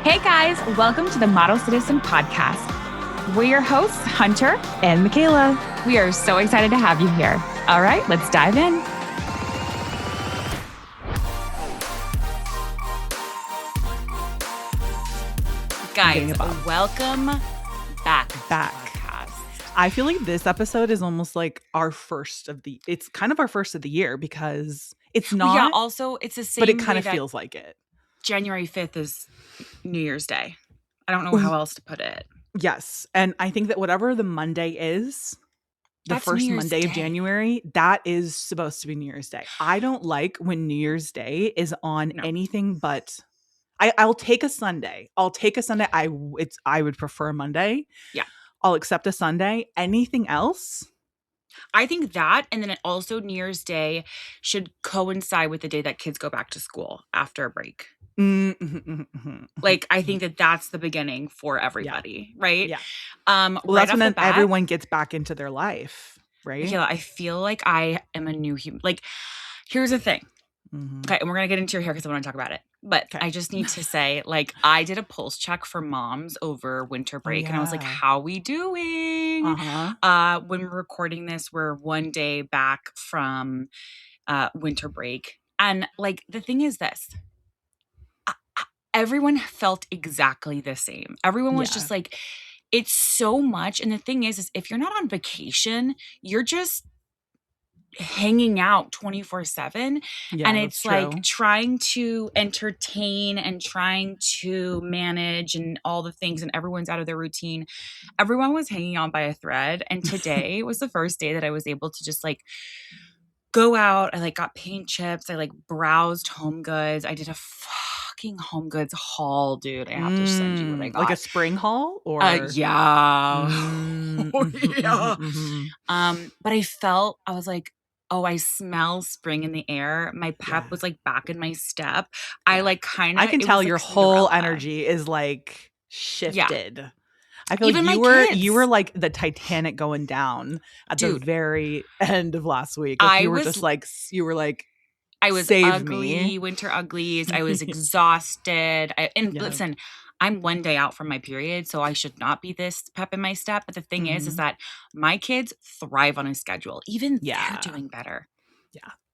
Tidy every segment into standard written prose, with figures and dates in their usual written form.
Hey guys, welcome to the Model Citizen Podcast. We're your hosts, Hunter and Michaela. We are so excited to have you here. All right, let's dive in. Guys, welcome back. I feel like this episode is almost like it's kind of our first of the year because it's not. Yeah, also it's the same, but it kind of feels like it. January 5th is New Year's Day. I don't know how else to put it. Yes. And I think that whatever the Monday is, the first Monday of January, that is supposed to be New Year's Day. I don't like when New Year's Day is on anything but I'll take a Sunday. I would prefer Monday. Yeah. I'll accept a Sunday. Anything else? I think that, and then it also New Year's Day should coincide with the day that kids go back to school after a break. Like, I think that that's the beginning for everybody, right? Yeah. Well, that's when everyone gets back into their life, right? Michaela, I feel like I am a new human. Like, here's the thing. Okay, and we're going to get into your hair because I want to talk about it. But I just need to say, like, I did a pulse check for moms over winter break. And I was like, how we doing? When we're recording this, we're one day back from winter break. And, like, the thing is this. Everyone felt exactly the same. Everyone was just like, it's so much. And the thing is if you're not on vacation, you're just hanging out 24/7. And it's like trying to entertain and trying to manage and all the things, and everyone's out of their routine. Everyone was hanging on by a thread. And today was the first day that I was able to just like go out. I like got paint chips. I like browsed Home Goods. I did a Home Goods haul, dude. I have to send you what I got. Like a spring haul, or yeah. But I was like, oh, I smell spring in the air. My pep was like back in my step. I like kind of, I can tell your whole energy is like shifted. Yeah. I feel even like you were like the Titanic going down at the very end of last week. Like you were like, I was ugly, winter uglies. I was exhausted. Listen, I'm one day out from my period, so I should not be this pep in my step. But the thing is that my kids thrive on a schedule. Even they're doing better.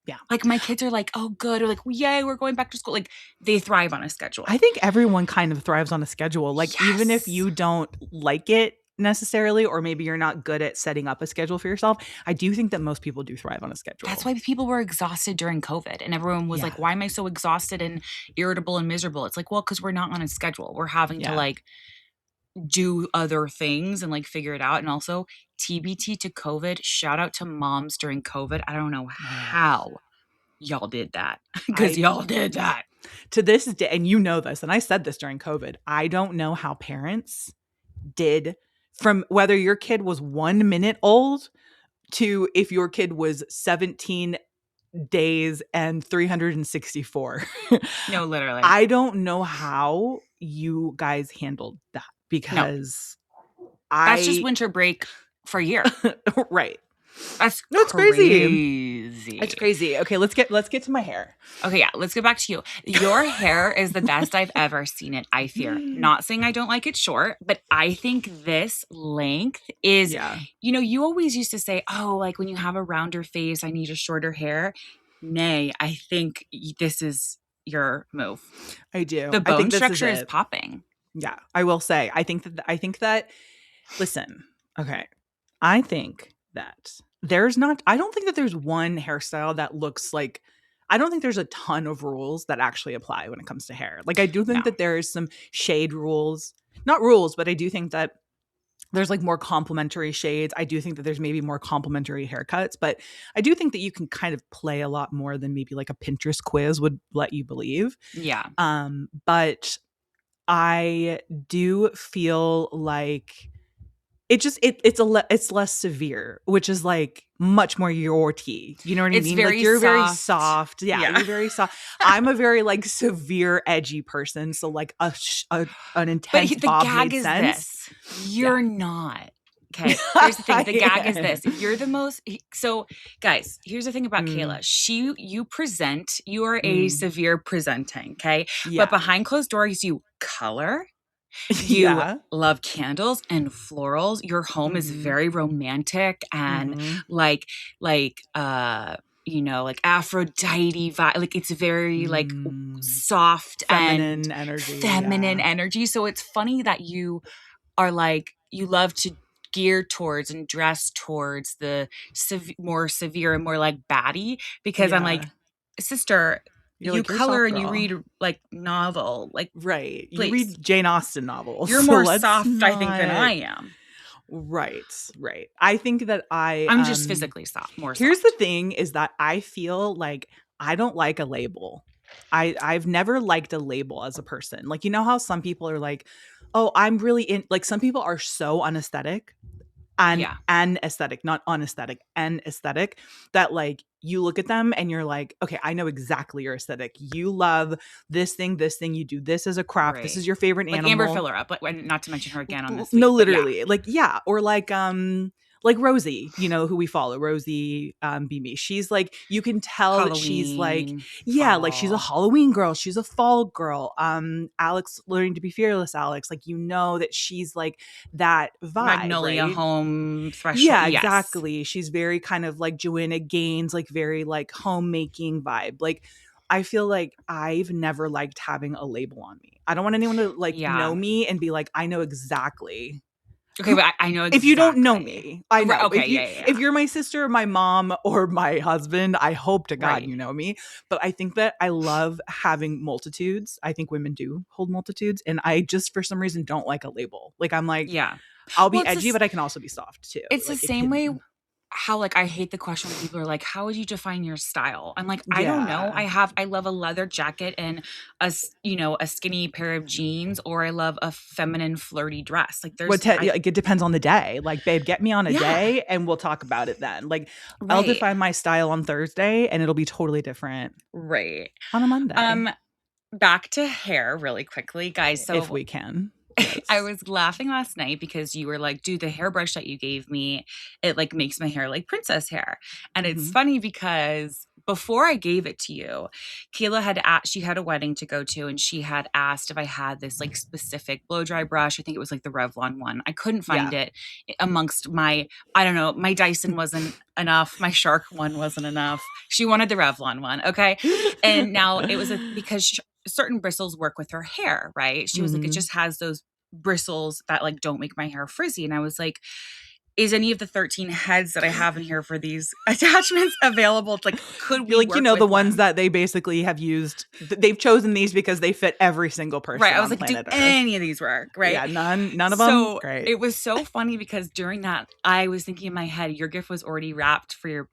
Yeah. Like my kids are like, oh, good. Or like, yay, we're going back to school. Like they thrive on a schedule. I think everyone kind of thrives on a schedule. Like even if you don't like it necessarily, or maybe you're not good at setting up a schedule for yourself, I do think that most people do thrive on a schedule. That's why people were exhausted during COVID, and everyone was like, why am I so exhausted and irritable and miserable? It's like, well, because we're not on a schedule. We're having to like do other things and like figure it out. And also TBT to COVID, shout out to moms during COVID. I don't know how y'all did that, because y'all did that to this day. And you know this, and I said this during COVID, I don't know how parents did, from whether your kid was 1 minute old to if your kid was 17 days and 364. No, literally. I don't know how you guys handled that, because that's just winter break for a year. Right. That's crazy. It's crazy. Okay, let's get to my hair. Okay, yeah, let's get back to you. Your hair is the best I've ever seen it, I fear. Not saying I don't like it short, but I think this length is, you always used to say, oh, like when you have a rounder face, I need a shorter hair. Nay, I think this is your move. I do. The bone structure is popping. Yeah, I will say. I think that listen, okay. I think that I don't think that there's one hairstyle that looks like, I don't think there's a ton of rules that actually apply when it comes to hair. Like I do think that there is some shade rules, not rules, but I do think that there's like more complementary shades. I do think that there's maybe more complementary haircuts, but I do think that you can kind of play a lot more than maybe like a Pinterest quiz would let you believe. Yeah. But I do feel like it's less severe, which is like much more your tea. You know what I mean? Like you're soft. Very soft. Yeah, you're very soft. I'm a very like severe, edgy person. So like an intense bob made sense. You're not. Okay, here's the thing. The gag is this. You're the most. So, guys, here's the thing about Kayla. You are a severe presenting, okay? Yeah. But behind closed doors, you color. You Yeah. love candles and florals. Your home is Mhm. very romantic and Mhm. like like like Aphrodite vibe. Like it's very like Mm. soft and Feminine energy, feminine yeah. energy. So it's funny that you are like you love to gear towards and dress towards the more severe and more like baddie because I'm like, Yeah. sister, You're you like, "You're a color soft and you girl." read like novel, like Right. You please. read Jane Austen novels, You're so more let's soft, I think, than not. I am. Right, right. I think that I'm just physically more here's the soft. thing is that I feel like I don't like a label. I've never liked a label as a person. Like, you know how some people are like, "Oh, I'm really in," like some people are so unaesthetic and Yeah. aesthetic, not unaesthetic, and aesthetic, that like you look at them and you're like, okay, I know exactly your aesthetic. You love this thing, you do this as a craft. This Right. is your favorite Like Amber animal. Filler Up, but not to mention her again on this No, week, but yeah. literally. Like, yeah. Or like Rosie, you know, who we follow, Rosie Beamy. She's like, you can tell that she's like, Halloween, yeah, like she's a fall, Halloween girl, she's a fall girl. Alex learning to be fearless, Alex. Like, you know that she's like that vibe, Magnolia right? Home Threshold. Yeah, Yes. exactly. She's very kind of like Joanna Gaines, like very like homemaking vibe. Like I feel like I've never liked having a label on me. I don't want anyone to like know Yeah. me and be like, I know exactly Okay, who. but I know If you don't know exactly. me, I know. Okay, yeah, yeah, If yeah. you're my sister, my mom, or my husband, I hope to God Right. you know me. But I think that I love having multitudes. I think women do hold multitudes, and I just for some reason don't like a label. Like I'm like, Yeah. I'll Well, be edgy, but I can also be soft too. it's the Like it same way can. how like I hate the question when people are like, "How would you define your style?" I'm like, "I don't know. Yeah. I love a leather jacket and a skinny pair of jeans, or I love a feminine flirty dress." Like Like it depends on the day. Like, babe, get me on a yeah, day and we'll talk about it then. Like, I'll right, define my style on Thursday and it'll be totally different right. on a Monday Um, Back to hair really quickly, guys. if So we can. I Yes. was laughing last night because you were like, "Dude, the hairbrush that you gave me, it like makes my hair like princess hair." And it's Hmm. funny because before I gave it to you, Kayla had asked, she had a wedding to go to, and she had asked if I had this like specific blow dry brush. I think it was like the Revlon one. I couldn't find Yeah. it amongst I don't know, my Dyson wasn't enough. My Shark one wasn't enough. She wanted the Revlon one. Okay. And now it was because certain bristles work with her hair, right? She was like, it Hmm. just has those bristles that like don't make my hair frizzy. And I was like, is any of the 13 heads that I have in here for these attachments available? Like, could You're we like, work the with ones one? that they basically have used, they've chosen these because they fit every single Right. person I was on like, do planet Earth. any of these work? Right. Yeah, none of them. So Great. it was so funny because during that, I was thinking in my head, your gift was already wrapped for your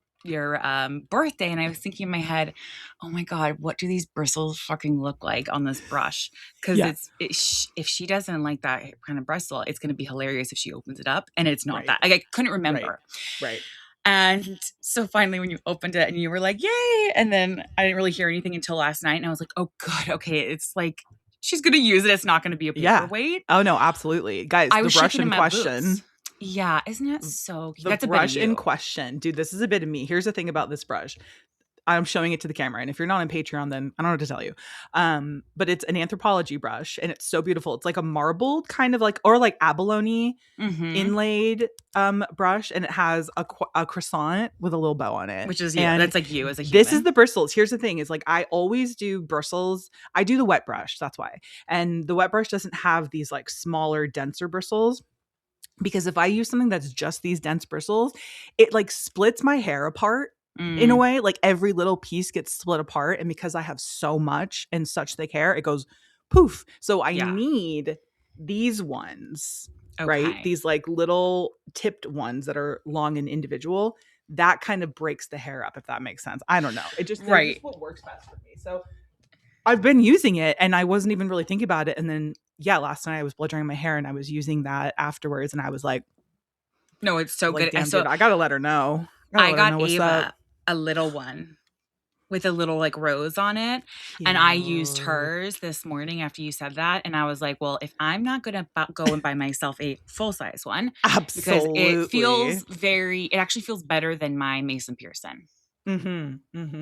birthday, and I was thinking in my head, oh my god, what do these bristles fucking look like on this brush? Because Yeah. if she doesn't like that kind of bristle, it's going to be hilarious if she opens it up and it's not Right. that. Like, I couldn't Right. remember. Right. And so finally, when you opened it and you were like, yay. And then I didn't really hear anything until last night. And I was like, oh, good. Okay. It's like, she's going to use it. It's not going to be a Yeah. paperweight. Oh no, absolutely. Guys, I the was brush shaking in in my boots. question. Yeah. Isn't that so cute? The That's a bit of brush in you. question. Dude, this is a bit of me. Here's the thing about this brush. I'm showing it to the camera. And if you're not on Patreon, then I don't know what to tell you. But it's an anthropology brush and it's so beautiful. It's like a marbled kind of like, or like abalone Mm-hmm. inlaid brush, and it has a croissant with a little bow on it. Which is you. And That's like you as a this is human. the bristles. Here's the thing is like I always do bristles. I do the wet brush, that's why. And the wet brush doesn't have these like smaller, denser bristles, because if I use something that's just these dense bristles, it like splits my hair apart in a Mm, way. Like every little piece gets split apart, and because I have so much and such thick hair, it goes poof. So I yeah. need these ones, right? Okay. These like little tipped ones that are long and individual. That kind of breaks the hair up, if that makes sense. I don't know. They're just Right. what works best for me. So I've been using it and I wasn't even really thinking about it. And then, yeah, last night I was blow drying my hair and I was using that afterwards. And I was No, it's so good. damn, So dude, I gotta let her know. Gotta I let her got know what's up. Ava a little one with a little like rose on it. And I used Cute. hers this morning after you said that. And I was like, well, if I'm not going to go and buy myself a full size one, because Absolutely. it actually feels better than my Mason Pearson.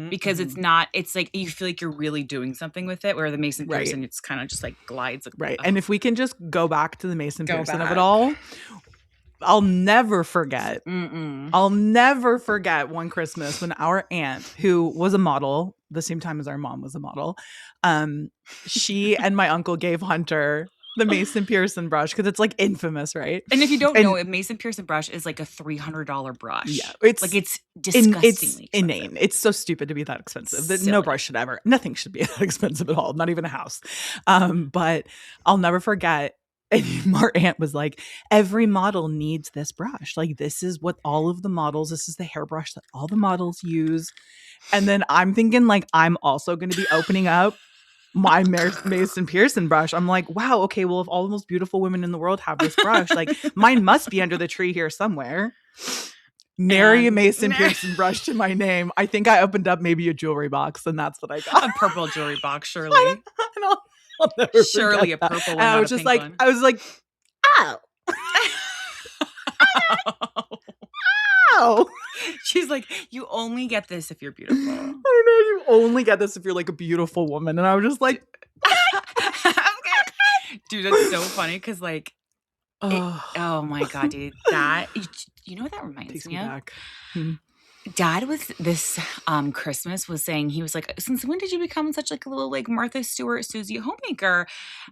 Because it's not, it's like you feel like you're really doing something with it, where the Mason Right. Pearson, it's kind of just like glides. Right. And if we can just go back to the Mason Go Pearson of back. it all, I'll never forget. I'll never forget one Christmas when our aunt, who was a model the same time as our mom was a model, she and my uncle gave Hunter the Mason Pearson brush because it's like infamous, right? And if you don't know, a Mason Pearson brush is like a $300 brush. Yeah, it's like it's disgustingly it's inane. It's so stupid to be that expensive. No brush should ever, nothing should be that expensive at all. Not even a house. But I'll never forget. And our aunt was like, every model needs this brush. Like, this is what all of the models, this is the hairbrush that all the models use. And then I'm thinking, like, I'm also going to be opening up my Mason Pearson brush. I'm like, wow, okay, well, if all the most beautiful women in the world have this brush, like, mine must be under the tree here somewhere. Nary a Mason Pearson brush to my name. I think I opened up maybe a jewelry box, and that's what I got. A purple jewelry box, surely. I'll never surely a purple one. I was just like, I was like, ow. Ow. She's like, you only get this if you're beautiful. I know, you only get this if you're like a beautiful woman. And I was just like, dude, that's so funny because like, oh my God, dude, that, you know what that reminds me of? Back. Dad was this Christmas was saying, he was like, since when did you become such like a little like Martha Stewart, Susie homemaker?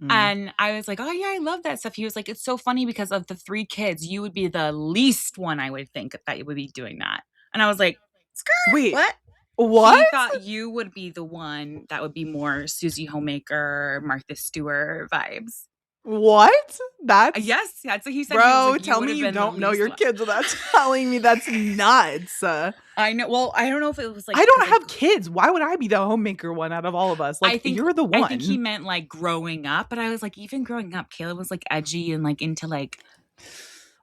And I was like, oh yeah, I love that stuff. He was like, it's so funny because of the 3 kids, you would be the least one I would think that you would be doing that. And I was like, skirt, wait, what? He thought you would be the one that would be more Susie homemaker, Martha Stewart vibes. What? That's yes, that's what he said. Bro, like, tell me you don't know your kids without telling me. That's nuts. I know. Well, I don't know if it was like I don't have kids. Why would I be the homemaker one out of all of us? Like, I think you're the one. I think he meant like growing up, but I was like, even growing up, Caleb was like edgy and like into like.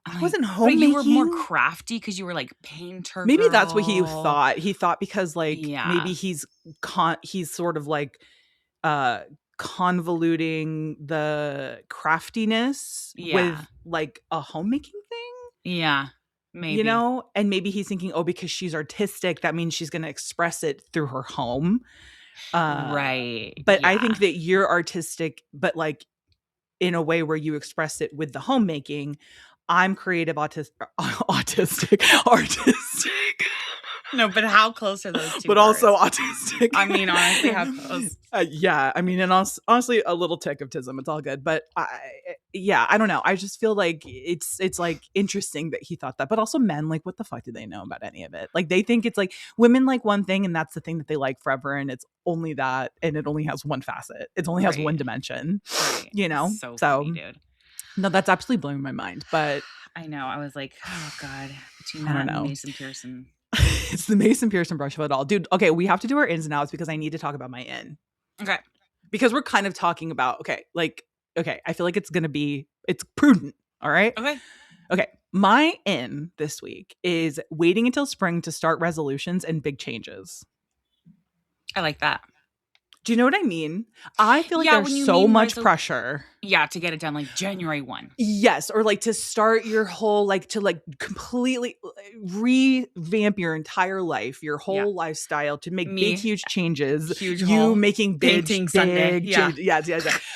I wasn't homemaking. You were more crafty because you were like painter. Maybe that's what he thought. He thought because like maybe he's sort of like convoluting the craftiness with like a homemaking thing. Yeah. Maybe. You know, and maybe he's thinking, oh, because she's artistic, that means she's going to express it through her home. Right. But I think that you're artistic, but like in a way where you express it with the homemaking. I'm creative, autistic. No, but how close are those two? But words? Also autistic. I mean, honestly, how close? Yeah, I mean, and honestly, a little tick of tism. It's all good, but I don't know. I just feel like it's like interesting that he thought that, but also men, like, what the fuck do they know about any of it? Like, they think it's like women like one thing, and that's the thing that they like forever, and it's only that, and it only has one facet. It only has one dimension. Right. You know, so funny, dude. No, that's absolutely blowing my mind. But I know, I was like, oh God, between that and Mason Pearson. It's the Mason Pearson brush of it all. Dude, okay, we have to do our ins and outs because I need to talk about my in. Okay. Because we're kind of talking about, okay, I feel like it's prudent, all right? Okay, my in this week is waiting until spring to start resolutions and big changes. I like that. Do you know what I mean? I feel like there's so much pressure. Yeah, to get it done like January 1. Yes, or like to start your whole, like to like completely revamp your entire life, your whole lifestyle, to make big, huge changes. You making big, painting Sunday. Changes. Yeah.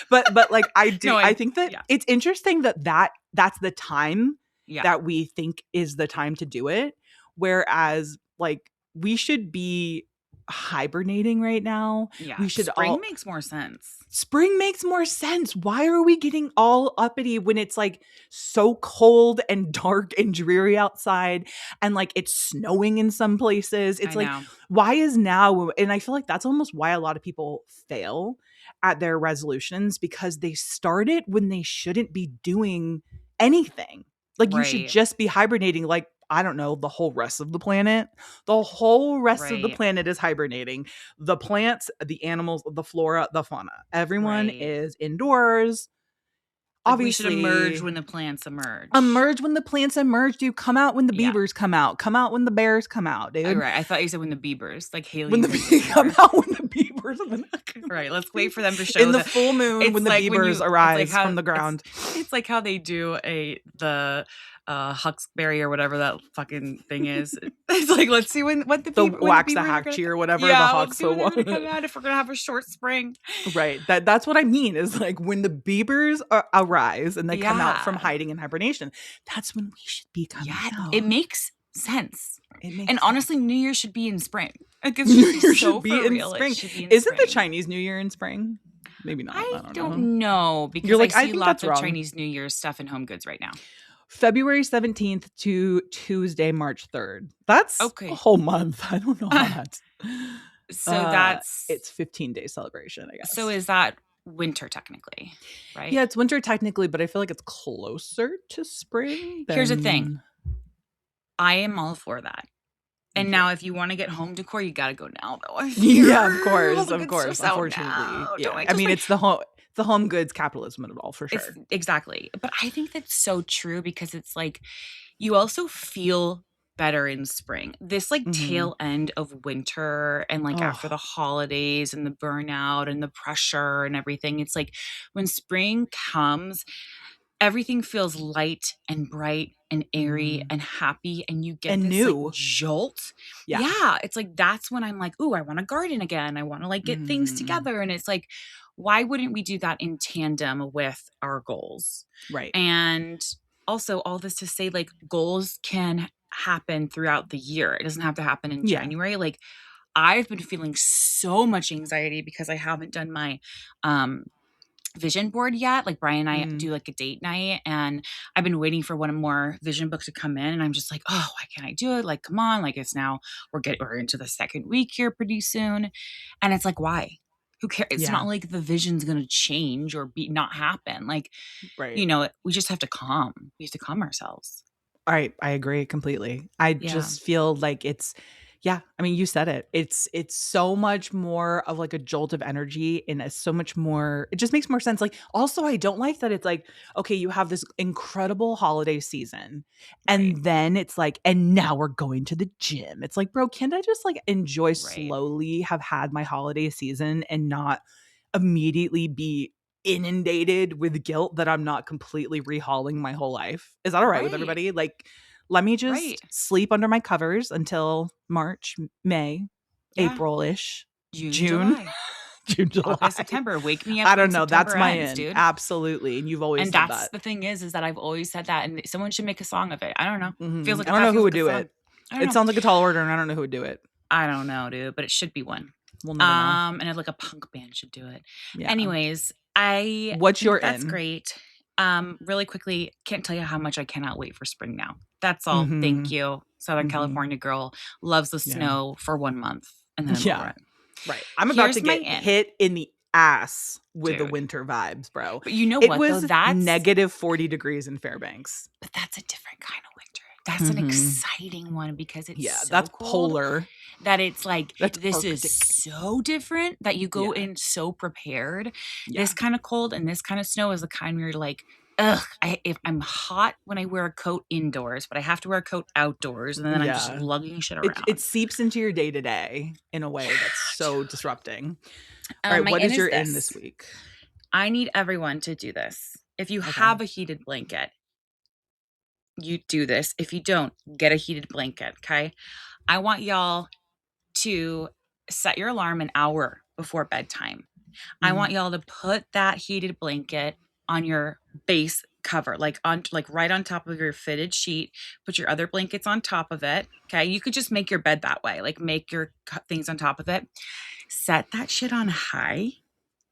But like I do, I think that it's interesting that's the time that we think is the time to do it. Whereas like we should be hibernating right now. Yeah. We should Spring makes more sense. Spring makes more sense. Why are we getting all uppity when it's like so cold and dark and dreary outside and like it's snowing in some places? It's like, why is now? And I feel like that's almost why a lot of people fail at their resolutions, because they start it when they shouldn't be doing anything. Like you should just be hibernating, like, I don't know, the whole rest of the planet. The whole rest of the planet is hibernating. The plants, the animals, the flora, the fauna. Everyone is indoors. Like obviously, we should emerge when the plants emerge. Emerge when the plants emerge, dude. Come out when the beavers come out. Come out when the bears come out, dude. Oh, right. I thought you said when the beavers, like Haley. When come out when the beavers. Right. Let's wait for them to show in the full moon when the beavers arise from the ground. It's like how they do Huxberry or whatever that fucking thing is. It's like, let's see what the The people Waxahachie or whatever, the let's see when they're gonna Hoxo come out if we're gonna have a short spring. Right. That's what I mean is like when the beavers arise and they come out from Yeah. hiding in hibernation, that's when we should be coming out. It makes sense. It makes And sense. honestly, New Year should be in spring. Like, it's New just Year so should be for in real. spring. It should be in Isn't the spring. Chinese New Year in spring? Maybe not. I I don't know because You're like, I I see think lots that's of wrong. Chinese New Year stuff in Home Goods right now. February 17th to Tuesday, March 3rd. That's Okay. a whole month. I don't know how that's. So that's it's 15-day celebration, I guess. So is that winter technically, right? Yeah, it's winter technically, but I feel like it's closer to spring. Here's the thing. I am all for that. And now, if you want to get home decor, you got to go now, though. Yeah, of course. Unfortunately, yeah. I mean, it's the home goods capitalism of it all, for sure. Exactly. But I think that's so true because it's like you also feel better in spring. This like tail end of winter and like after the holidays and the burnout and the pressure and everything. It's like when spring comes, everything feels light and bright and airy and happy, and you get this new like jolt. Yeah. It's like that's when I'm like, ooh, I want to garden again. I want to like get things together. And it's like, why wouldn't we do that in tandem with our goals? Right. And also all this to say, like, goals can happen throughout the year. It doesn't have to happen in January. Like, I've been feeling so much anxiety because I haven't done my vision board yet. Like Brian and I do like a date night, and I've been waiting for one more vision book to come in, and I'm just like, oh, why can't I do it? Like, come on. Like, it's now we're into the second week here pretty soon. And it's like, why? Who cares? It's not like the vision's going to change or not happen. Like, right. You know, we just have to calm. We have to calm ourselves. All right. I agree completely. I just feel like it's, I mean, you said it. It's so much more of like a jolt of energy, and it's so much more, it just makes more sense. Like, also, I don't like that it's like, okay, you have this incredible holiday season, and then it's like, and now we're going to the gym. It's like, bro, can't I just like enjoy slowly have had my holiday season and not immediately be inundated with guilt that I'm not completely rehauling my whole life? Is that all right with everybody? Like, let me just sleep under my covers until March, May, April-ish, June, July. June, July, August, September. Wake me up. I don't know. September that's my ends, end, dude. Absolutely. And you've always said that. And that's the thing is that I've always said that, and someone should make a song of it. I don't know. Feels like I don't know who would do it. It sounds like a tall order, and I don't know who would do it. I don't know, dude, but it should be one. We'll never know. And like a punk band should do it. Yeah. Anyways, what's your that's great. Really quickly, can't tell you how much I cannot wait for spring now. That's all. Thank you. Southern California girl loves the snow for 1 month, and then right. I'm about to get hit in the ass with the winter vibes, bro. But you know what? It was that's negative 40 degrees in Fairbanks. But that's a different kind of winter. That's an exciting one because it's so that's cold polar. That it's like this Arctic. Is so different that you go in so prepared. This kind of cold and this kind of snow is the kind where you're like, ugh, if I'm hot when I wear a coat indoors, but I have to wear a coat outdoors, and then I'm just lugging shit around. It seeps into your day to day in a way that's so disrupting. All right, what is your in this week? I need everyone to do this. If you have a heated blanket, you do this. If you don't, get a heated blanket, okay? I want y'all to set your alarm an hour before bedtime. I want y'all to put that heated blanket on your base cover, like right on top of your fitted sheet. Put your other blankets on top of it, okay? You could just make your bed that way, like make your things on top of it. Set that shit on high,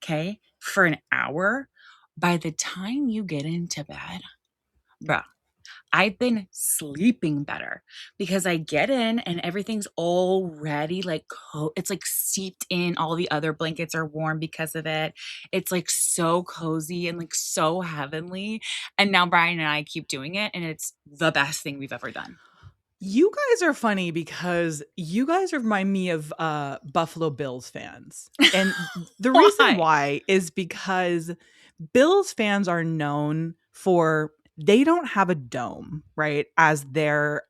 okay, for an hour. By the time you get into bed, bro, I've been sleeping better because I get in and everything's already like, it's like seeped in. All the other blankets are warm because of it. It's like so cozy and like so heavenly. And now Brian and I keep doing it, and it's the best thing we've ever done. You guys are funny because you guys remind me of Buffalo Bills fans. And the reason why is because Bills fans are known for, they don't have a dome, right, as their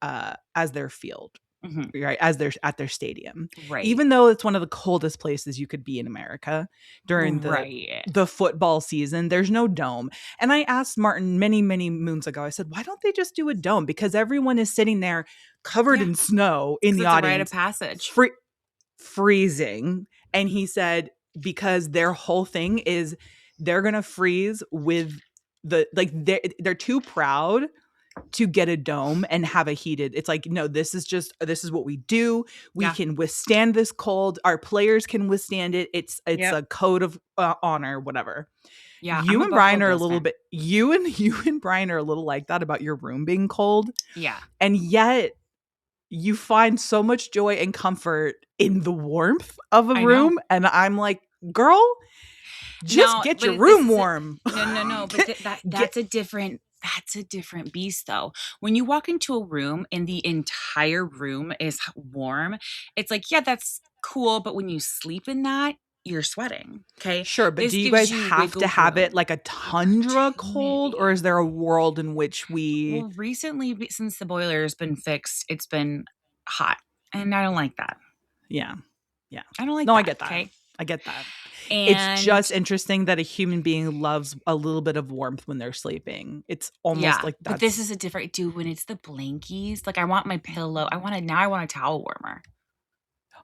field. Mhm. right, as they're at their stadium. Right. Even though it's one of the coldest places you could be in America during Right. the football season, there's no dome. And I asked Martin many, many moons ago, I said, why don't they just do a dome? Because everyone is sitting there covered Yeah. in snow in 'Cause the it's a rite of audience, passage. freezing. And he said, because their whole thing is they're going to freeze with like they're too proud to get a dome and have a heated. It's like, no, this is what we do. We Yeah. can withstand this cold. Our players can withstand it. It's Yep. a code of honor, whatever. Yeah, I'm a Buffalo Bills fan. You and Brian are a little like that about your room being cold. Yeah. And yet you find so much joy and comfort in the warmth of a I know. room. And I'm like, girl, just No, get your but this room is warm. no, but that's a different beast though. When you walk into a room and the entire room is warm, it's like, yeah, that's cool, but when you sleep in that, you're sweating, okay? Sure, but This do you gives guys you have to wiggle have it room, like a tundra cold, or opportunity. is there a world in which we Well, recently, since the boiler's been fixed, it's been hot, and I don't like that. Yeah. Yeah. I don't like No, I that, get that. okay? I get that. It's And just interesting that a human being loves a little bit of warmth when they're sleeping. It's almost yeah, like but this that's is a different dude, when it's the blankies, like, I want my pillow I want a towel warmer.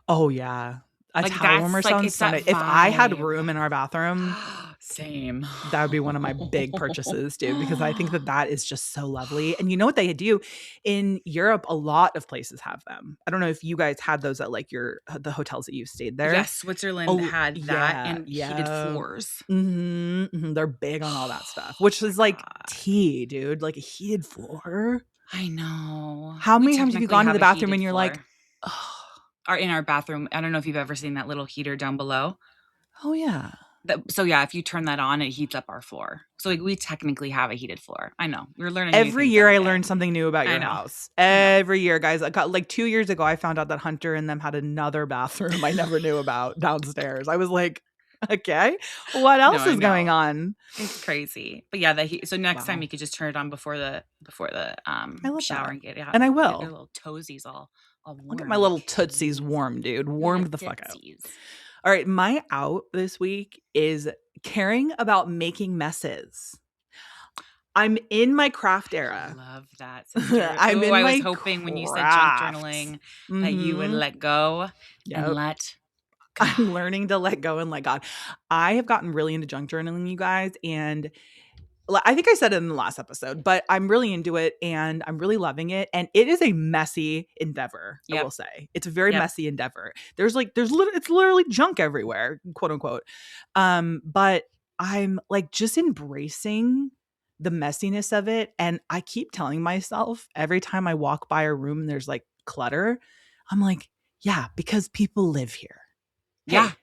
oh yeah. A Like, towel warmer that's like sounds it's so that nice. If I had vibe. room in our bathroom, Same. that would be one of my big purchases too, because I think that that is just so lovely. And you know what they do in Europe? A lot of places have them. I don't know if you guys had those at like the hotels that you stayed there. Yes, Switzerland Oh had that yeah, and heated yeah. floors. They're big on all that stuff, Oh which my is like god. tea, dude. Like a heated floor. I know. How We many times have you technically gone to have the a bathroom heated and you're like, floor. oh, Or in our bathroom. I don't know if you've ever seen that little heater down below. oh yeah. So yeah, if you turn that on, it heats up our floor. So like we technically have a heated floor. I know. We're learning new Every things year every I day. learn something new about I your know. house. I know. Every year, guys. I got like 2 years ago, I found out that Hunter and them had another bathroom I never knew about downstairs. I was like, okay, what No, else I is going know. on? It's crazy. But yeah, so next time Wow. you could just turn it on before the I love shower that. and get out And I get your will. little toesies all I'll get my warm. little tootsies warm, dude. Your little Warmed the fuck out. tootsies. All right, my out this week is caring about making messes. I'm in my craft I era. love that, sister. I'm Oh, in I was my hoping when you said junk craft. journaling that you would Mhm. let go and Yep. let God. I'm learning to let go and let God. I have gotten really into junk journaling, you guys, and I think I said it in the last episode, but I'm really into it and I'm really loving it. And it is a messy endeavor, I will Yep. say. It's a very Yep. messy endeavor. It's literally junk everywhere, quote unquote. But I'm like just embracing the messiness of it. And I keep telling myself every time I walk by a room and there's like clutter, I'm like, yeah, because people live here. Yeah. Hey,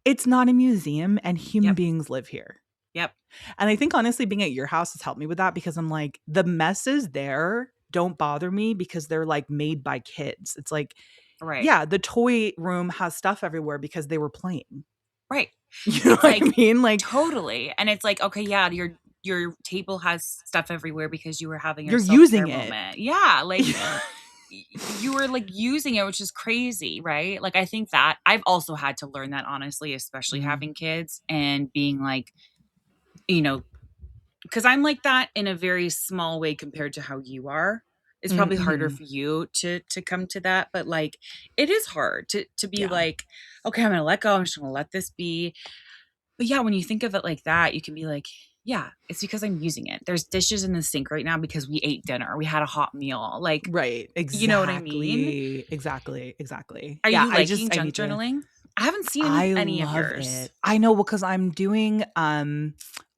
it's not a museum and human Yep. beings live here. Yep. And I think honestly being at your house has helped me with that because I'm like, the messes there don't bother me because they're like made by kids. It's like, Right. yeah, the toy room has stuff everywhere because they were playing. Right. You know It's what I like mean? Like totally. And it's like, okay, yeah, your table has stuff everywhere because you were having your you're self-care using it. moment. Yeah, like you were like using it, which is crazy, right? Like I think that I've also had to learn that honestly, especially Mhm. having kids and being like, you know, because I'm like that in a very small way compared to how you are. It's probably harder Mhm. for you to come to that, but like it is hard to be Yeah. like, okay, I'm gonna let go. I'm just gonna let this be. But yeah, when you think of it like that, you can be like, yeah, it's because I'm using it. There's dishes in the sink right now because we ate dinner. We had a hot meal. Like, Right. you know what I mean? Exactly. Exactly. Exactly. Are Yeah, you liking I junk need to journaling? I haven't seen I any of love yours. it. I know because I'm doing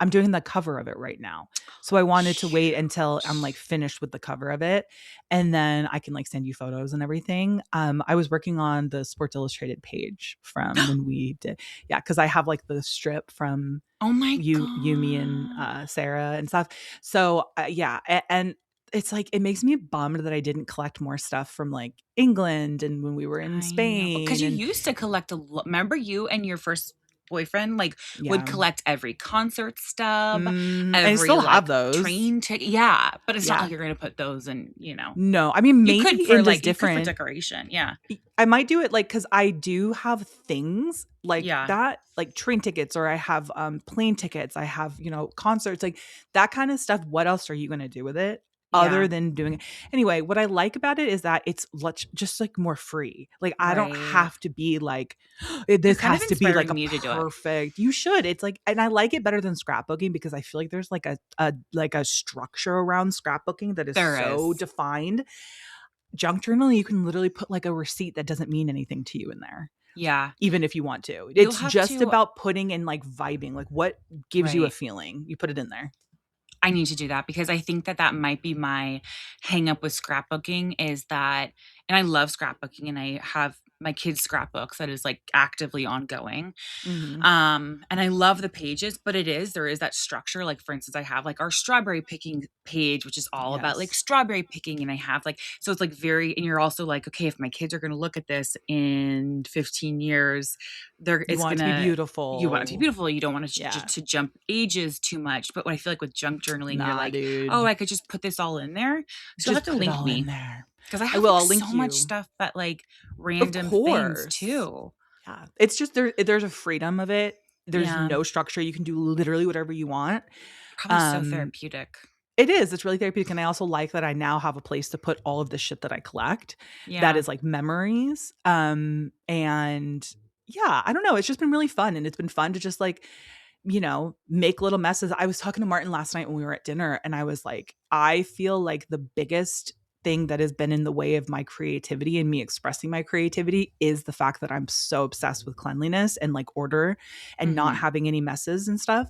the cover of it right now. So I wanted to wait until I'm Cute. like finished with the cover of it and then I can like send you photos and everything. I was working on the Sports Illustrated page from when we did. Yeah, cuz I have like the strip from Oh my you me and god. Sarah and stuff. So yeah, and it's like it makes me bummed that I didn't collect more stuff from like England and when we were in I know. Because Spain you and used to collect remember you and your first boyfriend, like, would Yeah. collect every concert stub, And every, still have like, those. train ticket. Yeah, but it's not Yeah. like you're gonna put those in, No, I mean, you could maybe for, in just like you could for different decoration. Yeah. I might do it, like, because I do have things like Yeah. that, like train tickets, or I have, plane tickets, I have, concerts, like, that kinda stuff. What else are you gonna do with it other Yeah. than doing it? Anyway, what I like about it is that it's much just, like, more free. Like, I don't Right. have to be like, You're "This kind of has to be, like, inspiring a me to do it. perfect." You should. It's like, and I like it better than scrapbooking because I feel like there's, like, a structure around scrapbooking that is There so is. defined. Junk journaling, you can literally put, like, a receipt that doesn't mean anything to you in there, Yeah. even if you want to. You'll It's have just to about putting in, like, vibing, like, what gives you a right. feeling, you put it in there. I need to do that because I think that that might be my hang up with scrapbooking is that and I love scrapbooking and I have my kids' scrapbooks that is, like, actively ongoing. Mhm. And I love the pages, but there is that structure. Like, for instance, I have like our strawberry picking page, which is all about like Yes. strawberry picking. And I have like, so it's like and you're also like, okay, if my kids are going to look at this in 15 years, You want it to be you want it to be beautiful. beautiful. You don't want Yeah. to jump ages too much. But what I feel like with junk journaling, you're Nah, like, oh, dude. I could just put this all in there. So you'll have Just to put it link all in me there. because I I have will, like I'll link so much you. stuff that like Of random things course. too. Yeah. It's just there's a freedom of it. There's Yeah. no structure, you can do literally whatever you want. Probably so Um therapeutic. It is, it's really therapeutic, and I also like that I now have a place to put all of the shit that I collect that Yeah. is, like, memories, and yeah, I don't know, it's just been really fun, and it's been fun to just, like, make little messes. I was talking to Martin last night when we were at dinner, and I was like, "I feel like the biggest thing that has been in the way of my creativity and me expressing my creativity is the fact that I'm so obsessed with cleanliness and, like, order and not Mhm. having any messes and stuff,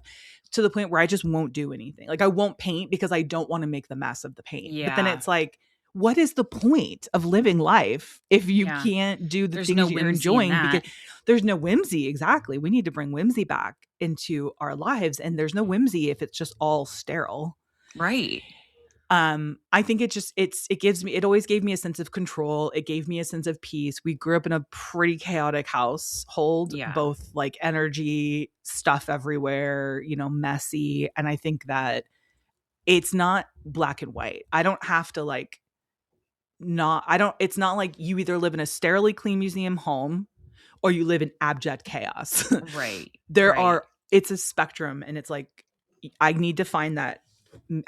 to the point where I just won't do anything. Like, I won't paint because I don't wanna make the mess of the paint. But then Yeah. it's like, what is the point of living life if you Yeah. can't do the There's no things you're whimsy in enjoying? Because that. there's no whimsy. Exactly. We need to bring whimsy back into our lives, and there's no whimsy if it's just all sterile. Right. I think it always gave me a sense of control. It gave me a sense of peace. We grew up in a pretty chaotic household, Yeah. both like energy, stuff everywhere, messy. And I think that it's not black and white. I don't have to like not I don't it's not like you either live in a sterilely clean museum home or you live in abject chaos. Right. There Right. are It's a spectrum, and it's like I need to find that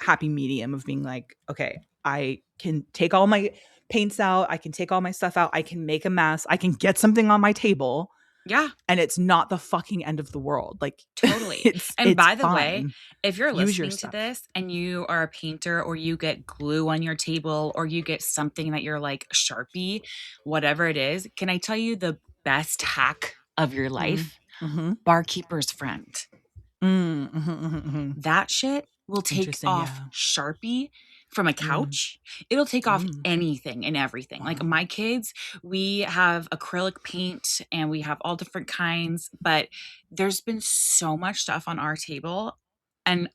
happy medium of being like, okay, I can take all my paints out, I can take all my stuff out, I can make a mess, I can get something on my table, Yeah, and it's not the fucking end of the world. Like totally. And it's by the way, fine. if you're Use your listening to stuff. this and you are a painter or you get glue on your table or you get something that you're like Sharpie, whatever it is, can I tell you the best hack of your Mm. life? Mhm. Barkeeper's friend. Mm, mhm, mhm, mhm. That shit will take Interesting, off yeah. Sharpie from a Mm, couch. It'll take off mm. anything and everything. Like Wow. my kids, we have acrylic paint and we have all different kinds, but there's been so much stuff on our table. And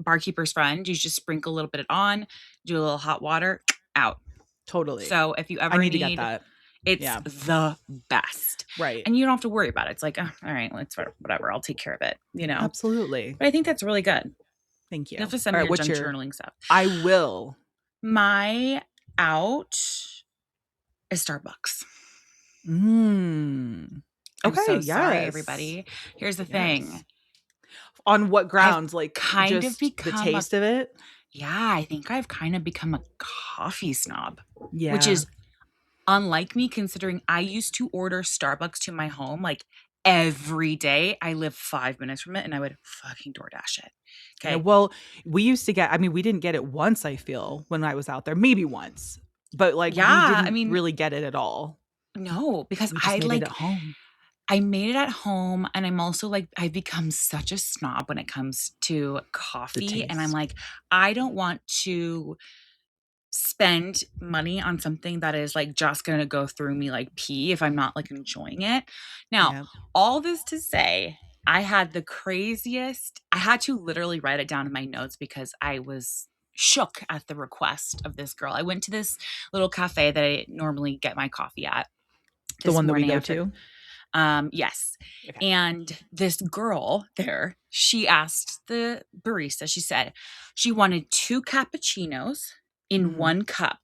barkeeper's friend, you just sprinkle a little bit on, do a little hot water, out. Totally. So if you I ever need to get need, that. it's Yeah. the best. Right. And you don't have to worry about it. It's like, oh, all right, let's whatever, I'll take care of it. Absolutely. But I think that's really good. Thank You have you. to send me Alright, your what's junk your journaling stuff. I will. My out is Starbucks. Mm. I'm Okay, so sorry, yes. everybody. Here's the Yes. thing. On what I've grounds? Like, kind of just the become a taste of it? yeah, I think I've kind of become a coffee snob, which Yeah. is unlike me considering I used to order Starbucks to my home like every day. I live 5 minutes from it and I would fucking DoorDash it. Yeah, Okay. well, we used to get I mean, we didn't get it once, I feel, when I was out there, maybe once, but, like, we Yeah, I didn't mean, really get it at all. no, because We just made it at home. I made it at home and I'm also like I've become such a snob when it comes to The coffee and I'm taste. like I don't want to spend money on something that is like just going to go through me like pee if I'm not like enjoying it. Now, Yeah. all this to say, I had the craziest I had to literally write it down in my notes because I was shook at the request of this girl. I went to this little cafe that I normally get my coffee at The this one that we morning go after to? Yes. Okay. And this girl there, she asked the barista, she said she wanted 2 cappuccinos in Mhm. 1 cup.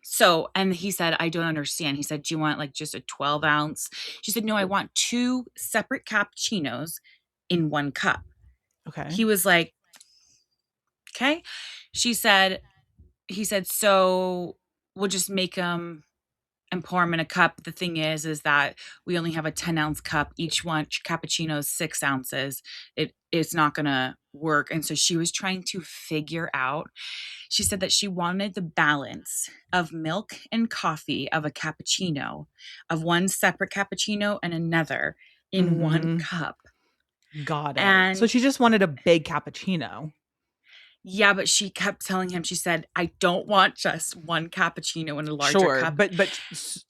So, and he said, I don't understand. He said, do you want like just a 12 ounce? She said, no, I want 2 separate cappuccinos in 1 cup. Okay. He was like, okay. She said, he said, so we'll just make them and pour them in a cup. The thing is that we only have a 10-ounce cup. Each one cappuccino is 6 ounces. It's not gonna work. And so she was trying to figure out. She said that she wanted the balance of milk and coffee of a cappuccino, of one separate cappuccino and another in 1 Mhm. cup. Got it. So And she just wanted a big cappuccino. yeah, but she kept telling him, she said, I don't want just 1 cappuccino in a larger Sure, cup. but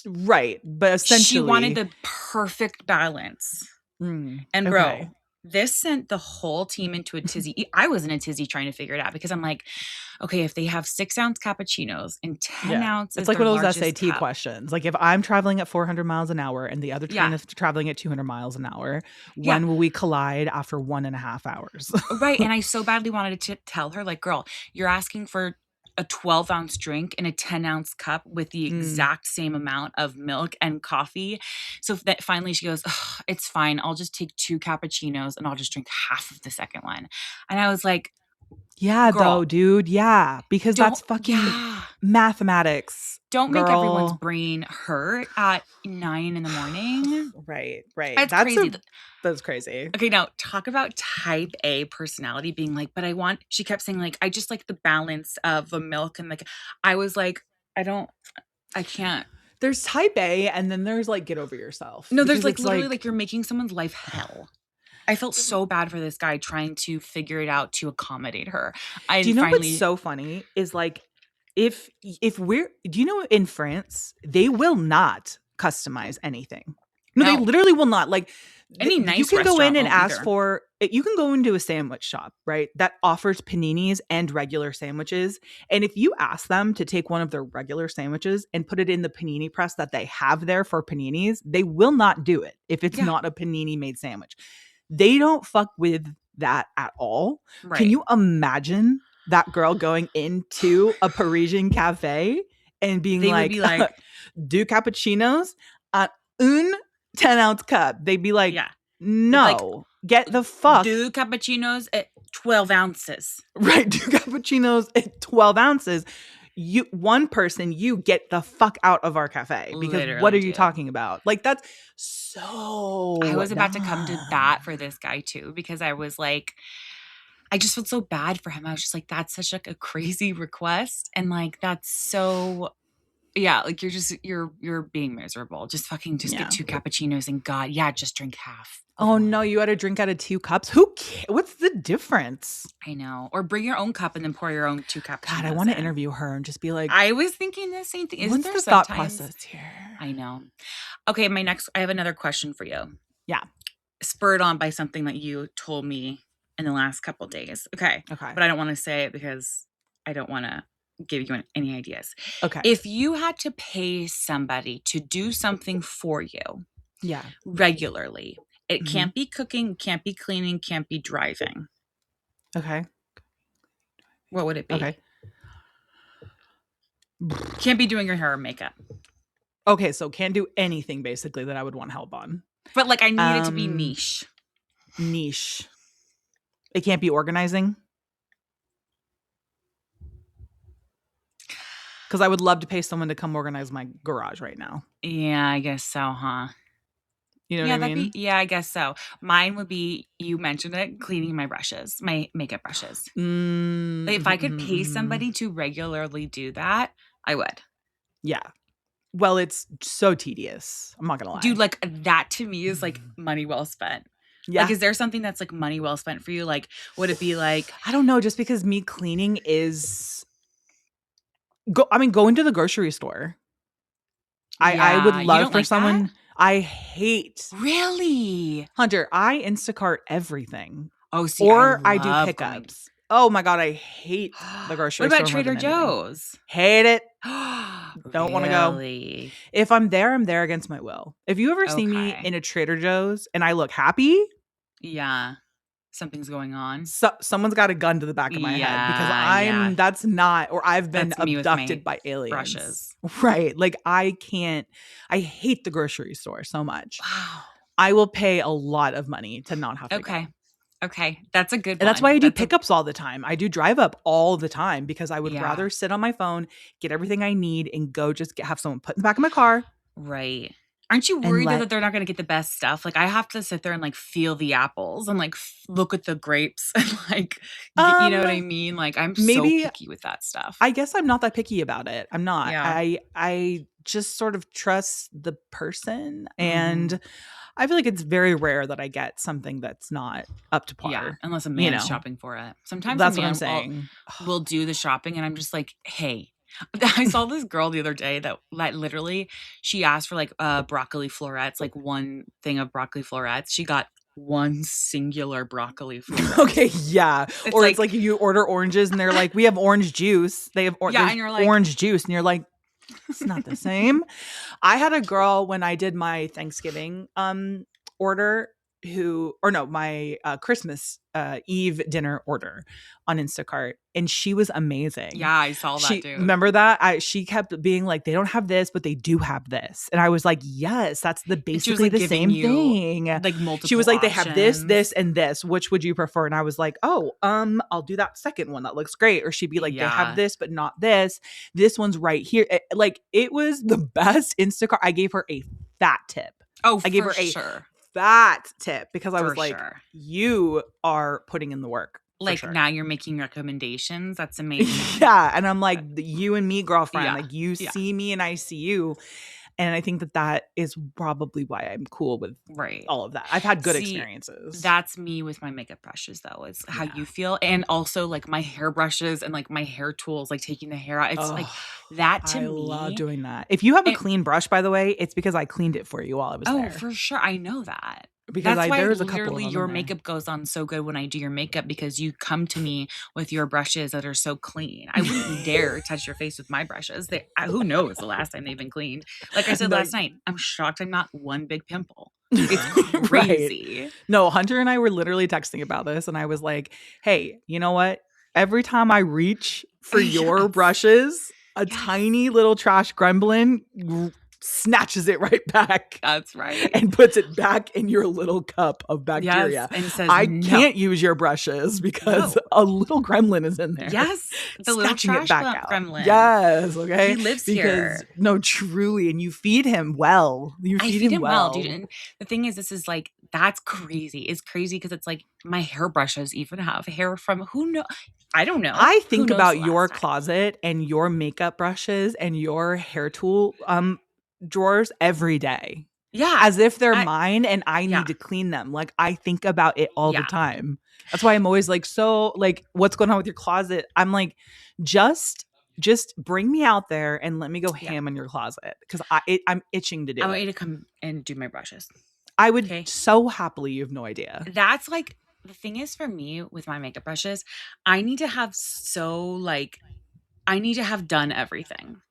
right, but She wanted essentially the perfect balance. And okay. bro, this sent the whole team into a tizzy. I was in a tizzy trying to figure it out because I'm like, okay, if they have 6-ounce cappuccinos and 10 Yeah. ounce It's is like their one of those largest SAT cup. questions. Like if I'm traveling at 400 miles an hour and the other train Yeah. is traveling at 200 miles an hour, Yeah. when will we collide after 1.5 hours? Right. And I so badly wanted to tell her, like, girl, you're asking for a 12-ounce drink in a 10-ounce cup with the Mm. exact same amount of milk and coffee. So that finally she goes, "Ugh, it's fine. I'll just take 2 cappuccinos and I'll just drink half of the second one." And I was like, Yeah, though, girl, dude. Yeah, because don't, that's fucking yeah. mathematics, Don't make everyone's girl. brain hurt at 9 in the morning. Right, right. It's crazy. That's crazy. Okay, now talk about type A personality being like, but I want, she kept saying, like, I just like the balance of the milk. And like, I was like, I can't. There's type A and then there's like get over yourself No, there's because like it's literally like like you're making someone's life hell. I felt so bad for this guy trying to figure it out to accommodate her. do I you know what's finally, so funny is like if we're do you know in France they will not customize anything. No, they no, literally will not. Like any you nice can go in restaurant and won't ask either. for you can go into a sandwich shop, right? That offers paninis and regular sandwiches. And if you ask them to take one of their regular sandwiches and put it in the panini press that they have there for paninis, they will not do it if it's Yeah, not a panini made sandwich. They don't fuck with that at all. Can right. you imagine that girl going into a Parisian cafe and being They would like, be like, do cappuccinos at un 10-ounce cup? They'd be like, yeah, they'd be like, no, get the fuck 2 cappuccinos at 12 ounces. right. Do cappuccinos at 12 ounces. You one person, you get the fuck out of our cafe because what Literally, are you dude. talking about? Like that's I so was about to come to dumb. that for this guy too because I was like, I just felt so bad for him. I was just like, that's such like a crazy request, and like that's so, yeah, like you're being miserable. Just fucking just get Yeah. 2 cappuccinos and God, yeah, just drink half of Oh no, one. you had to drink out of 2 cups? Who what's the difference? I know. Or bring your own cup and then pour your own 2 God, I cappuccinos wanna in. interview her and just be like, I was thinking the same thing. Isn't "What's there the thought sometimes, process here?" I know. Okay, I have another question for you. Yeah, Spurred on by something that you told me in the last couple days. Okay. okay, But I don't want to say it because I don't want to give you any ideas. okay. If you had to pay somebody to do something for you Yeah, regularly, it mhm, can't be cooking, can't be cleaning, can't be driving. okay, What would it okay. be? Can't be doing your hair or makeup. Okay, so can't do anything basically that I would want help on. But like I need it to be Um, niche. niche. It can't be organizing? Because I would love to pay someone to come organize my garage right now. Yeah, I guess so, huh? You know what Yeah, I that'd be, mean? yeah, I guess so. Mine would be, you mentioned it, cleaning my brushes, my makeup brushes. Mm, Like, if mhm, I could mhm, pay mhm. somebody to regularly do that, I would. Yeah. Well, it's so tedious. I'm not gonna Dude, lie. like that to me is like money well spent. Like, Yeah. is there something that's like money well spent for you? Like, would it be like, I don't know, just because me cleaning is go into the grocery store. I would yeah, you love don't for like that? someone I hate Really? Hunter, I Instacart everything Oh, see, I or I do love going. pickups. Oh my God, I hate the What grocery about store more Trader than anything. Joe's? Hate it. Don't want to go. Really? If I'm there against my will. If you ever see me Okay. in a Trader Joe's and I look happy, Yeah. Something's going on. someone's got a gun to the back of my head because Yeah. that's not, or I've been That's me with abducted my by aliens. brushes. Right. Like I can't, I hate the grocery store so much. Wow. I will pay a lot of money to not have to Okay. go. Okay. That's a good And that's why one. I do pickups all the time. I do drive up all the time because I would Yeah. rather sit on my phone, get everything I need, and go just have someone put in the back of my car Right. Aren't you and worried though let that they're not going to get the best stuff? Like I have to sit there and like feel the apples and like look at the grapes and like you know what I um mean? Like I'm so maybe picky with that stuff. I guess I'm not that picky about it. I'm not. Yeah. I just sort of trust the person, Mhm. and I feel like it's very rare that I get something that's not up to Yeah, par. unless a You man's know. shopping for it. Sometimes a That's what I'm man saying. will do the shopping and I'm just like, "Hey." I saw this girl the other day that literally she asked for like broccoli florets, like one thing of broccoli florets. She got one singular broccoli floret. Okay, yeah. It's Or it's like like you order oranges and they're like, "We have orange juice." They have yeah, there's and you're like orange juice and you're like, "It's not the same." I had a girl when I did my Thanksgiving order who, or no, my Christmas Eve dinner order on Instacart, and she was amazing. yeah, I saw that She dude. remember that she kept being like, they don't have this, but they do have this, and I was like, yes, that's the And she was basically like the giving same you thing. like She was multiple like, they have this, this, options. and this. Which would you prefer? And I was like, oh, I'll do that second one. That looks great. Or she'd be like, they have Yeah. this, but not this. This one's right here. Like it was the best Instacart. I gave her a fat tip. Oh, I gave for her a sure. fat tip because I For was like, sure. you are putting in the work for Like sure. now you're making recommendations. That's amazing. Yeah. And I'm like, you and me, girlfriend, Yeah. like you Yeah. see me and I see you. And I think that is probably why I'm cool with Right. all of that. I've had good See, experiences. that's me with my makeup brushes though. It's how Yeah. you feel. And also like my hair brushes and like my hair tools, like taking the hair out. It's like Oh, that to I love me. doing that. If you have a It, clean brush, by the way, it's because I cleaned it for you while I was oh, there. for sure. I know that. Because That's why there's a couple of literally them in your there. makeup goes on so good when I do your makeup because you come to me with your brushes that are so clean. I wouldn't dare touch your face with my brushes. Who knows the last time they've been cleaned? Like I said No, last night, I'm shocked I'm not one big pimple. It's right. crazy. No, Hunter and I were literally texting about this, and I was like, hey, you know what? Every time I reach for your Yes. brushes, a Yes. tiny little trash gremlin snatches it right back That's right. and puts it back in your little cup of Yes. bacteria. And says I no. can't use your brushes because No. a little gremlin is in there. Yes. The little Snatching it trash back out. gremlin. Yes, okay. He lives Because here. no, truly, and you feed him well. You I feed feed him him well, dude. well. And the thing is, this is like, that's crazy. It's crazy because it's like my hairbrushes even have hair from who know. I don't know. I Who think knows the about your last time? closet and your makeup brushes and your hair tool drawers every day. Yeah. As if they're I, mine and I yeah. need to clean them. Like I think about it all the Yeah. time. That's why I'm always like, so like what's going on with your closet? I'm like, just bring me out there and let me go Yeah. ham in your closet because I'm itching to do I want it. you to come and do my brushes. I would Okay. so happily. You have no idea. That's like the thing is for me with my makeup brushes, I need to have I need to have done everything.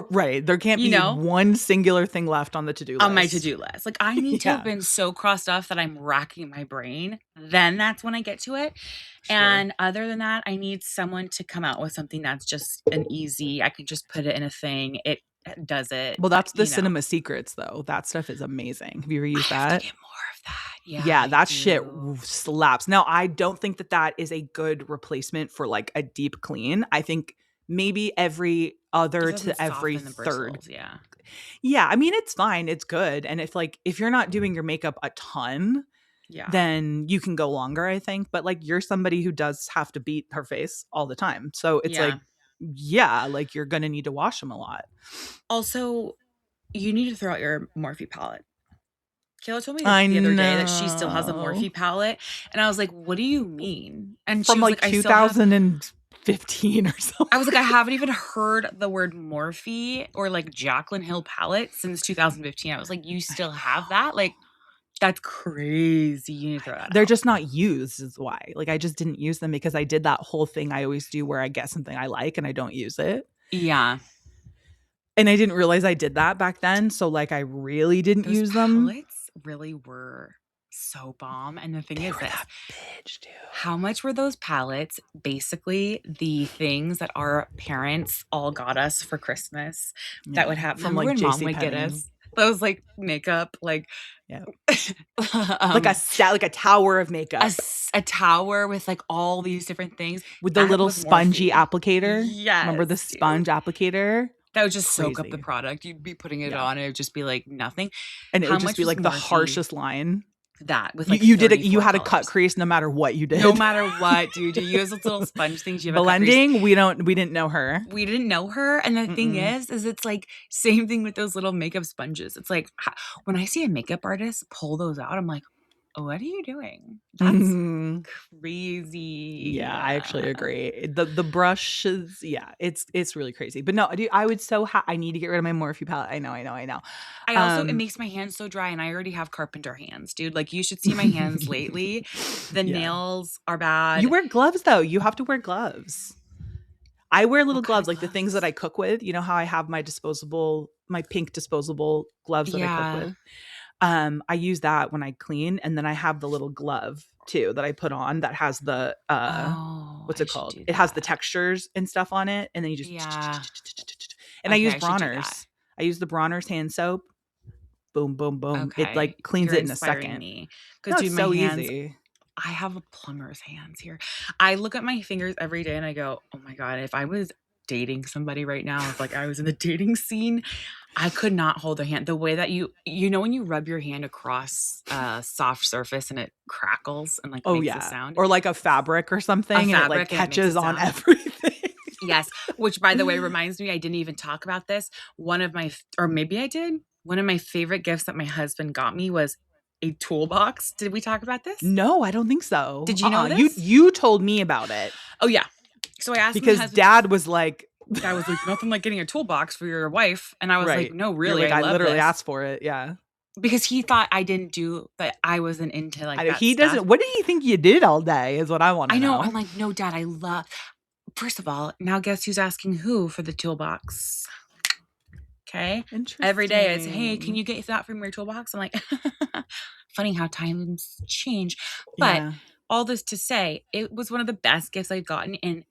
Right. There can't You be know? one singular thing left on the to-do list. On my to-do list. Like I need to have Yeah. been so crossed off that I'm racking my brain. Then that's when I get to it. Sure. And other than that, I need someone to come out with something that's just an easy, I can just put it in a thing. It does it. Well, that's the you know. Cinema Secrets, though. That stuff is amazing. Have you ever used I have that? to get more of that. Yeah. Yeah, I that do. shit slaps. Now, I don't think that is a good replacement for like a deep clean. I think maybe every other It doesn't to every soften the third. bristles, yeah. Yeah, I mean, it's fine. It's good. And if you're not doing your makeup a ton, Yeah. then you can go longer, I think. But like you're somebody who does have to beat her face all the time. So it's like, yeah, like you're going to need to wash them a lot. Also, you need to throw out your Morphe palette. Kayla told me I the other day know. that she still has a Morphe palette. And I was like, what do you mean? And she From was like like, I still have 2015 or something. I was like, I haven't even heard the word Morphe or like Jaclyn Hill palette since 2015. I was like, you still have that? Like, That's crazy. You need to throw that They're out. just not used is why. Like, I just didn't use them because I did that whole thing I always do where I get something I like and I don't use it. Yeah. And I didn't realize I did that back then. So, like, I really didn't Those use them. palettes really were so bomb. And the thing They is were this. that bitch, dude. How much were those palettes? Basically, the things that our parents all got us for Christmas that would have. From Remember like when mom would get JCPenney. us those like makeup, like Yeah. um, Like a tower of makeup a tower with like all these different things with the that little was spongy Morphe. applicator. Remember the Yes, sponge dude. applicator? That would just soak up the Crazy. product. You'd be putting it Yeah. on, and it would just be like nothing. And it How would just much be was like the Morphe? harshest line. That with You, like you did it. You 34 had a cut colors. crease no matter what you did. No matter what, dude. You use those little sponge things. You have a cut crease. Blending, we didn't know her. We didn't know her. And the thing is it's like same thing with those little makeup sponges. It's like when I see a makeup artist pull those out, I'm like, what are you doing? That's crazy. Yeah, I actually agree. The brushes, yeah, it's really crazy. But no, dude, I would I need to get rid of my Morphe palette. I know. I also it makes my hands so dry, and I already have carpenter hands, dude. Like you should see my hands lately. The nails are bad. You wear gloves though. You have to wear gloves. I wear little What kind gloves, of like the things that I cook with. You know how I have my pink disposable gloves that I cook with. I use that when I clean, and then I have the little glove too that I put on that has the what's it called? It has the textures and stuff on it, and then you just and I use Bronner's. I use the Bronner's hand soap. Boom, boom, boom. It like cleans it in a second. Because dude, it's my so hands, easy. I have a plumber's hands here. I look at my fingers every day and I go, oh my God, if I was dating somebody right now, if like I was in the dating scene, I could not hold a hand. The way that you know when you rub your hand across a soft surface and it crackles and like makes a sound? Or like a fabric or something and it like catches on everything. Yes. Which by the way reminds me, I didn't even talk about this. One of my favorite gifts that my husband got me was a toolbox. Did we talk about this? No, I don't think so. Did you know this? You told me about it. Oh yeah. So I asked because Dad was like, nothing like getting a toolbox for your wife, and I was like, no, really, like, I literally asked for it. Yeah, because he thought I didn't do that. I wasn't into like that. He doesn't. What did he think you did all day? Is what I want to know. I know. I'm like, no, Dad. I love. First of all, now guess who's asking who for the toolbox? Okay. Every day it's, hey, can you get that from your toolbox? I'm like, funny how times change. But all this to say, it was one of the best gifts I've gotten. And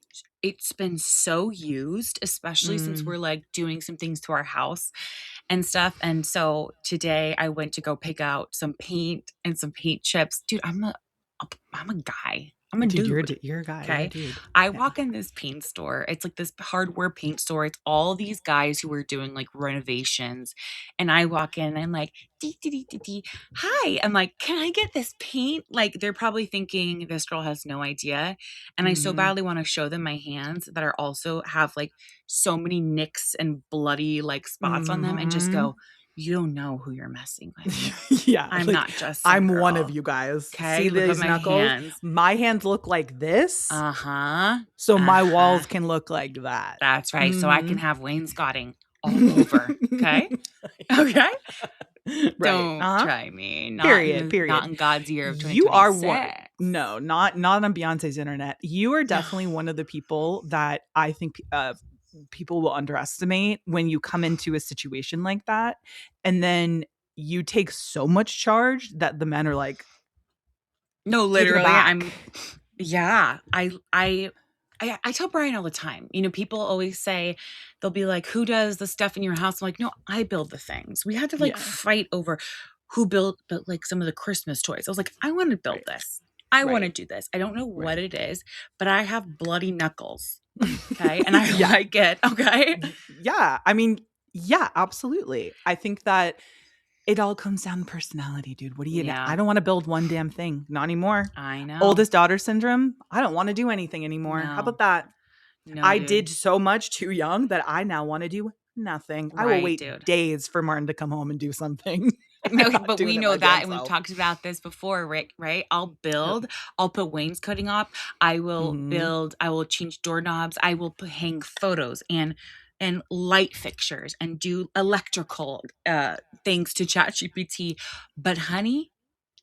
it's been so used, especially since we're like doing some things to our house and stuff. And so today I went to go pick out some paint and some paint chips. Dude, I'm a guy. I'm a dude. You're a guy. Okay. Dude. I walk in this paint store. It's like this hardware paint store. It's all these guys who are doing like renovations. And I walk in and I'm like, hi. I'm like, can I get this paint? Like they're probably thinking this girl has no idea. And I so badly want to show them my hands that are also have like so many nicks and bloody like spots on them and just go, you don't know who you're messing with. Yeah. I'm like, not just I'm girl. One of you guys. Okay. See these knuckles? My hands look like this. So my walls can look like that. That's right. So I can have wainscoting all over. Okay. Okay. Right. Don't try me. Period. Not in God's year of 2026. You are one. No, not on Beyonce's internet. You are definitely one of the people that I think people will underestimate when you come into a situation like that, and then you take so much charge that the men are like, no, literally, I tell Brian all the time, you know, people always say, they'll be like, who does the stuff in your house? I'm like, no, I build the things. We had to like fight over who built like some of the Christmas toys. I was like, I want to build this. I want to do this. I don't know what it is, but I have bloody knuckles. Okay. And I like it. Okay. Yeah. I mean, yeah, absolutely. I think that it all comes down to personality, dude. What do you know? I don't want to build one damn thing. Not anymore. I know. Oldest daughter syndrome. I don't want to do anything anymore. No. How about that? No, I did so much too young that I now want to do nothing. I will wait days for Martin to come home and do something. No, but we know that, and we've talked about this before, right? I'll build. I'll put wainscoting up. I will build. I will change doorknobs. I will hang photos and light fixtures and do electrical things to ChatGPT. But honey,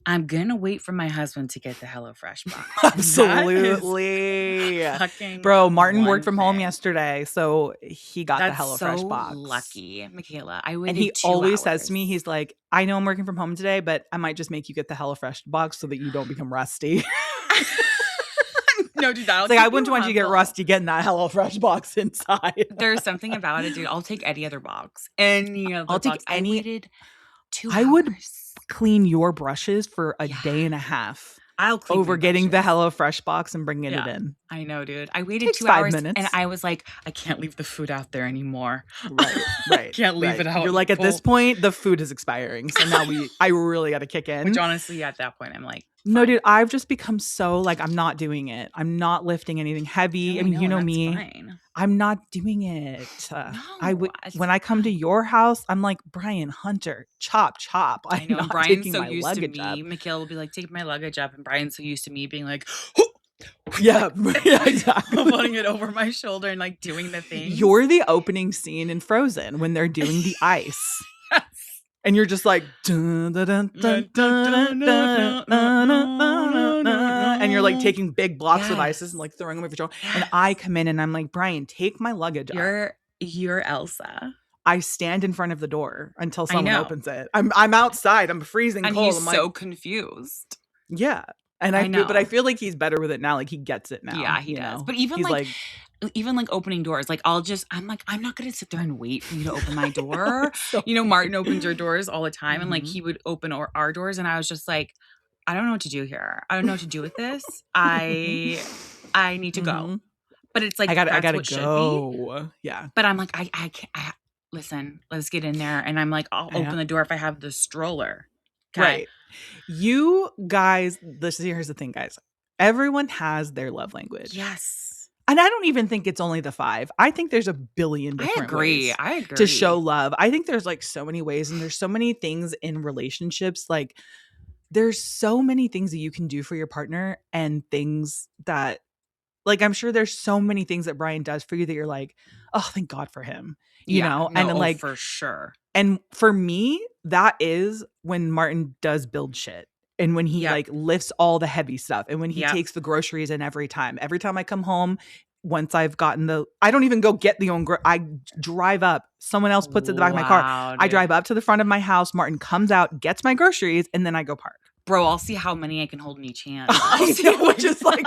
I'm going to wait for my husband to get the HelloFresh box. Absolutely. Bro, Martin worked from home thing. yesterday, so he got That's the HelloFresh so box. lucky, Michaela. I waited And he 2 always hours. says to me, he's like, I know I'm working from home today, but I might just make you get the HelloFresh box so that you don't become rusty. No, dude, it's like, I wouldn't want you to get rusty getting that HelloFresh box inside. There's something about it, dude. I'll take any other box. Any other I'll box. take any. I waited 2 hours. I would clean your brushes for a day and a half. I'll clean over getting the HelloFresh box and bringing it in. I know, dude. I waited Takes 2 5 hours minutes. and I was like, I can't leave the food out there anymore. Right. Can't leave it out. You're like, at this point, the food is expiring. So now I really got to kick in. Which honestly, at that point, I'm like, fine. No, dude, I've just become so like, I'm not doing it. I'm not lifting anything heavy. I mean, you know me. Fine. I'm not doing it. When I come to your house, I'm like, Brian, Hunter, chop. I know. Brian's so used to me. Michaela will be like, take my luggage up. And Brian's so used to me being like, yeah, exactly. Putting it over my shoulder and like doing the thing. You're the opening scene in Frozen when they're doing the ice. Yes. And you're just like, dun, dun, dun, dun, dun, dun, dun, and you're like taking big blocks of ices and like throwing them over your shoulder. And I come in and I'm like, Brian, take my luggage up. You're Elsa. I stand in front of the door until someone opens it. I'm outside. I'm freezing cold. And he's I'm so confused. Yeah. And I know. But I feel like he's better with it now. Like he gets it now. Yeah, he does. But even like opening doors, like I'm not going to sit there and wait for you to open my door. Martin opens your doors all the time and like he would open our doors. And I was just like, I don't know what to do here. I don't know what to do with this. I need to go. But it's like, I gotta go. Yeah. But I'm like, I can't. Listen, let's get in there. And I'm like, I'll open the door if I have the stroller. Okay? Right. You guys, here's the thing, guys. Everyone has their love language. Yes. And I don't even think it's only the 5. I think there's a billion different ways I agree. to show love. I think there's like so many ways, and there's so many things in relationships. Like there's so many things that you can do for your partner, and things that, like, I'm sure there's so many things that Brian does for you that you're like, oh, thank God for him. You know? And then like, for sure. And for me, that is when Martin does build shit. And when he like lifts all the heavy stuff, and when he takes the groceries in every time I come home, once I've gotten I don't even go get the own, I drive up. Someone else puts it in the back of my car. Dude. I drive up to the front of my house. Martin comes out, gets my groceries, and then I go park. Bro, I'll see how many I can hold in each hand. Which is like,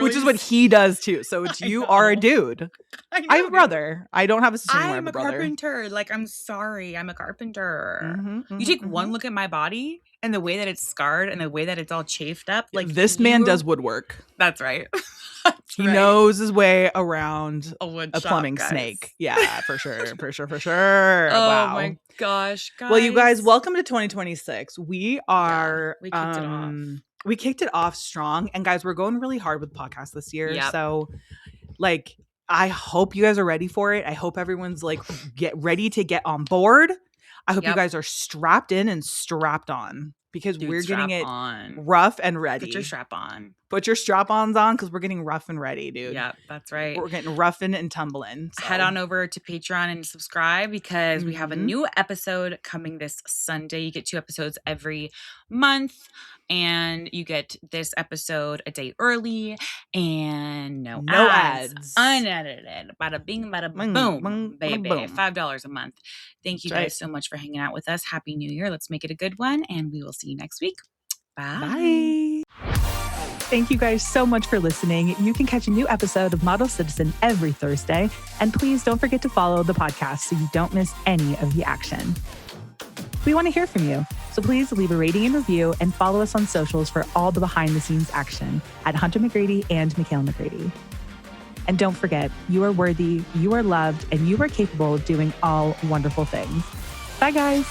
which is what he does too. So you are a dude. I have a brother. I don't have a sister. I'm a carpenter. Like, I'm sorry. I'm a carpenter. You take one look at my body and the way that it's scarred and the way that it's all chafed up. Like, this man does woodwork. That's right. He knows his way around a plumbing snake. Yeah, for sure. Oh, wow. My gosh, guys. Well, you guys, welcome to 2026. We are we kicked it off. We kicked it off strong. And guys, we're going really hard with podcasts this year. Yep. So like, I hope you guys are ready for it. I hope everyone's like get ready to get on board. I hope you guys are strapped in and strapped on, because we're getting it rough and ready. Put your strap on. Put your strap-ons on, because we're getting rough and ready, dude. Yeah, that's right. We're getting roughin' and tumbling. So. Head on over to Patreon and subscribe, because we have a new episode coming this Sunday. You get 2 episodes every month, and you get this episode a day early, and no ads. Unedited. Bada bing, bada boom, baby. $5 a month. Thank you guys so much for hanging out with us. Happy New Year. Let's make it a good one, and we will see you next week. Bye. Thank you guys so much for listening. You can catch a new episode of Model Citizen every Thursday. And please don't forget to follow the podcast so you don't miss any of the action. We want to hear from you. So please leave a rating and review, and follow us on socials for all the behind the scenes action at Hunter McGrady and Michaela McGrady. And don't forget, you are worthy, you are loved, and you are capable of doing all wonderful things. Bye, guys.